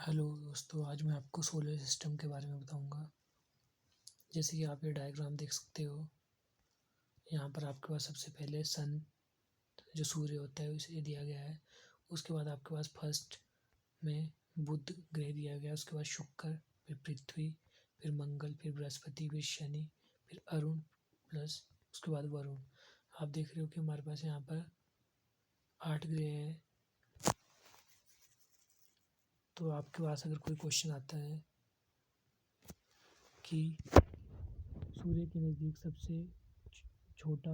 Hello दोस्तों, आज मैं आपको सोलर सिस्टम के बारे में बताऊंगा। जैसे कि आप ये डायग्राम देख सकते हो, यहाँ पर आपके पास सबसे पहले सन जो सूर्य होता है उसे दिया गया है। उसके बाद आपके पास फर्स्ट में बुध ग्रह दिया गया है, उसके बाद शुक्र, फिर पृथ्वी, फिर मंगल, फिर बृहस्पति, फिर शनि, फिर अरुण प्लस उसके बाद वरुण। आप देख रहे हो कि हमारे पास यहाँ पर 8 ग्रह हैं। तो आपके पास अगर कोई क्वेश्चन आता है कि सूर्य के नज़दीक सबसे छोटा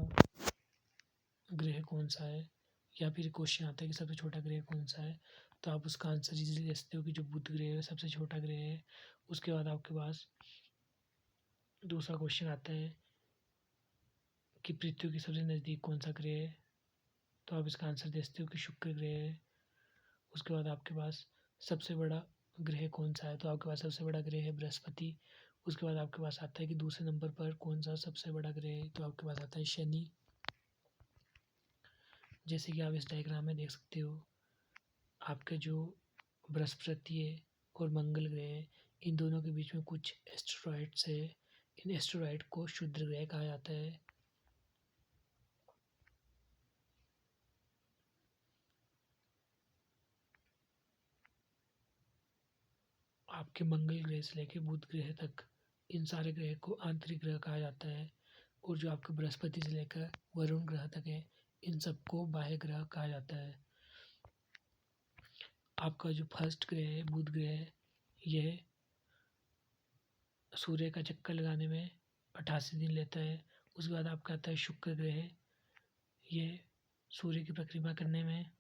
ग्रह कौन सा है, या फिर क्वेश्चन आता है कि सबसे छोटा ग्रह कौन सा है, तो आप उसका आंसर इजीली दे सकते हो कि जो बुध ग्रह है सबसे छोटा ग्रह है। उसके बाद आपके पास दूसरा क्वेश्चन आता है कि पृथ्वी के सबसे नज़दीक कौन सा ग्रह है, तो आप इसका आंसर दे सकते हो कि शुक्र ग्रह है। उसके बाद आपके पास सबसे बड़ा ग्रह कौन सा है, तो आपके पास सबसे बड़ा ग्रह है बृहस्पति। उसके बाद आपके पास आता है कि दूसरे नंबर पर कौन सा सबसे बड़ा ग्रह है, तो आपके पास आता है शनि। जैसे कि आप इस डायग्राम में देख सकते हो, आपके जो बृहस्पति है और मंगल ग्रह है, इन दोनों के बीच में कुछ एस्टेरॉइड्स है। इन एस्टेरॉइड को क्षुद्र ग्रह कहा जाता है। आपके मंगल ग्रह से लेकर बुध ग्रह तक इन सारे ग्रह को आंतरिक ग्रह कहा जाता है, और जो आपके बृहस्पति से लेकर वरुण ग्रह तक है, इन सबको बाह्य ग्रह कहा जाता है। आपका जो फर्स्ट ग्रह है बुध ग्रह, यह सूर्य का चक्कर लगाने में 88 दिन लेता है। उसके बाद आपका आता है शुक्र ग्रह, ये सूर्य की परिक्रमा करने में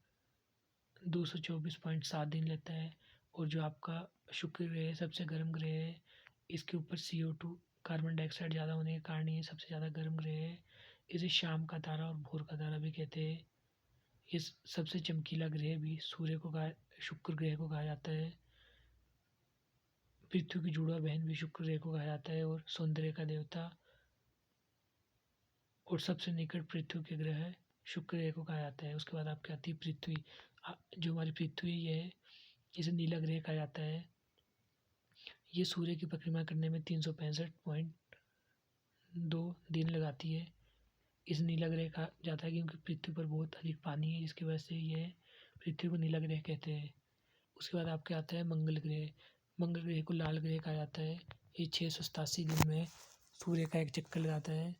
224.7 दिन लेता है। और जो आपका शुक्र ग्रह है सबसे गर्म ग्रह है, इसके ऊपर CO2 कार्बन डाइऑक्साइड ज़्यादा होने के कारण ये सबसे ज़्यादा गर्म ग्रह है। इसे शाम का तारा और भोर का तारा भी कहते हैं। ये सबसे चमकीला ग्रह भी शुक्र ग्रह को कहा जाता है। पृथ्वी की जुड़वा बहन भी शुक्र ग्रह को कहा जाता है, और सौंदर्य का देवता और सबसे निकट पृथ्वी के ग्रह शुक्र ग्रह को कहा जाता है। उसके बाद आपकी आती है पृथ्वी। जो हमारी पृथ्वी है, इसे नीला ग्रह कहा जाता है। ये सूर्य की परिक्रमा करने में 365.2 दिन लगाती है। इस नीला ग्रह कहा जाता है क्योंकि पृथ्वी पर बहुत अधिक पानी है, जिसकी वजह से यह पृथ्वी को नीला ग्रह कहते हैं। उसके बाद आपके आता है मंगल ग्रह। मंगल ग्रह को लाल ग्रह कहा जाता है। ये 687 दिन में सूर्य का एक चक्कर लगाता है।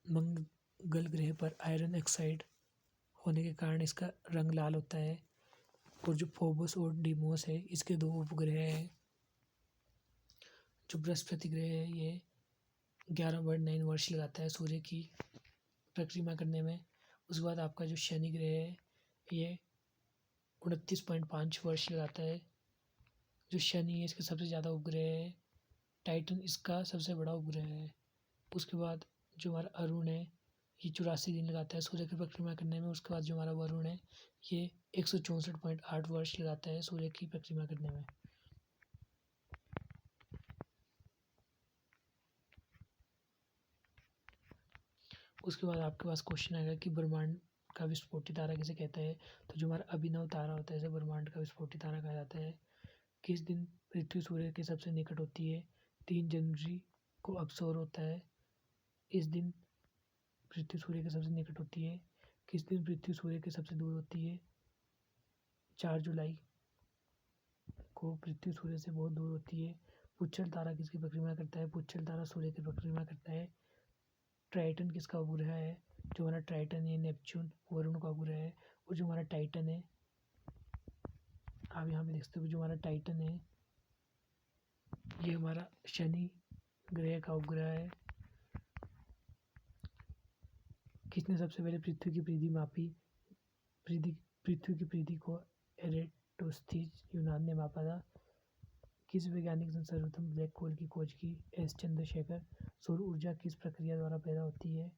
मंगल ग्रह पर आयरन ऑक्साइड होने के कारण इसका रंग लाल होता है। और जो फोबोस और डीमोस है, इसके 2 उपग्रह हैं। जो बृहस्पति ग्रह है, ये 11.9 वर्ष लगाता है सूर्य की परिक्रमा करने में। उसके बाद आपका जो शनि ग्रह है, ये 29.5 वर्ष लगाता है। जो शनि है, इसके सबसे ज़्यादा उपग्रह है। टाइटन इसका सबसे बड़ा उपग्रह है। उसके बाद जो हमारा अरुण है, ये 84 दिन लगाता है सूर्य की परिक्रमा करने में। उसके बाद जो हमारा वरुण है, ये 164.8 वर्ष लगाता है सूर्य की परिक्रमा करने में। उसके बाद आपके पास क्वेश्चन आएगा कि ब्रह्मांड का विस्फोटी तारा किसे कहते हैं। तो जो हमारा अभिनव तारा होता है, इसे ब्रह्मांड का विस्फोटी तारा कहा जाता है। किस दिन पृथ्वी सूर्य के सबसे निकट होती है? 3 जनवरी को अवसर होता है। इस दिन पृथ्वी सूर्य के सबसे निकट होती है। किस दिन पृथ्वी सूर्य के सबसे दूर होती है? 4 जुलाई को पृथ्वी सूर्य से बहुत दूर होती है। पुच्छर तारा किसकी परिक्रमा करता है? पुच्छर तारा सूर्य की परिक्रमा करता है। ट्राइटन किसका उपग्रह है? जो हमारा ट्राइटन है, नेपच्यून वरुण का उपग्रह है। और जो हमारा टाइटन है, आप यहाँ पे देख सकते हो, जो हमारा टाइटन है, ये हमारा शनि ग्रह का उपग्रह है। किसने सबसे पहले पृथ्वी की परिधि मापी? पृथ्वी की परिधि को एरेटोस्थीज यूनान ने मापा था। किस वैज्ञानिक ने सर्वप्रथम ब्लैक होल की खोज की? एस चंद्रशेखर। सौर ऊर्जा किस प्रक्रिया द्वारा पैदा होती है?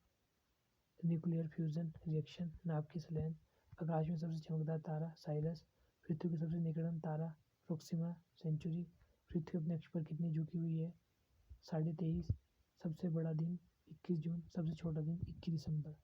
Nuclear fusion reaction. नाभिक की संलयन। आकाश में सबसे चमकदार तारा साइरस। पृथ्वी के सबसे निकटतम तारा प्रोक्सिमा सेंचुरी। पृथ्वी अपने अक्ष पर कितनी झुकी हुई है? 23.5। सबसे बड़ा दिन 21 जून। सबसे छोटा दिन 21 दिसंबर।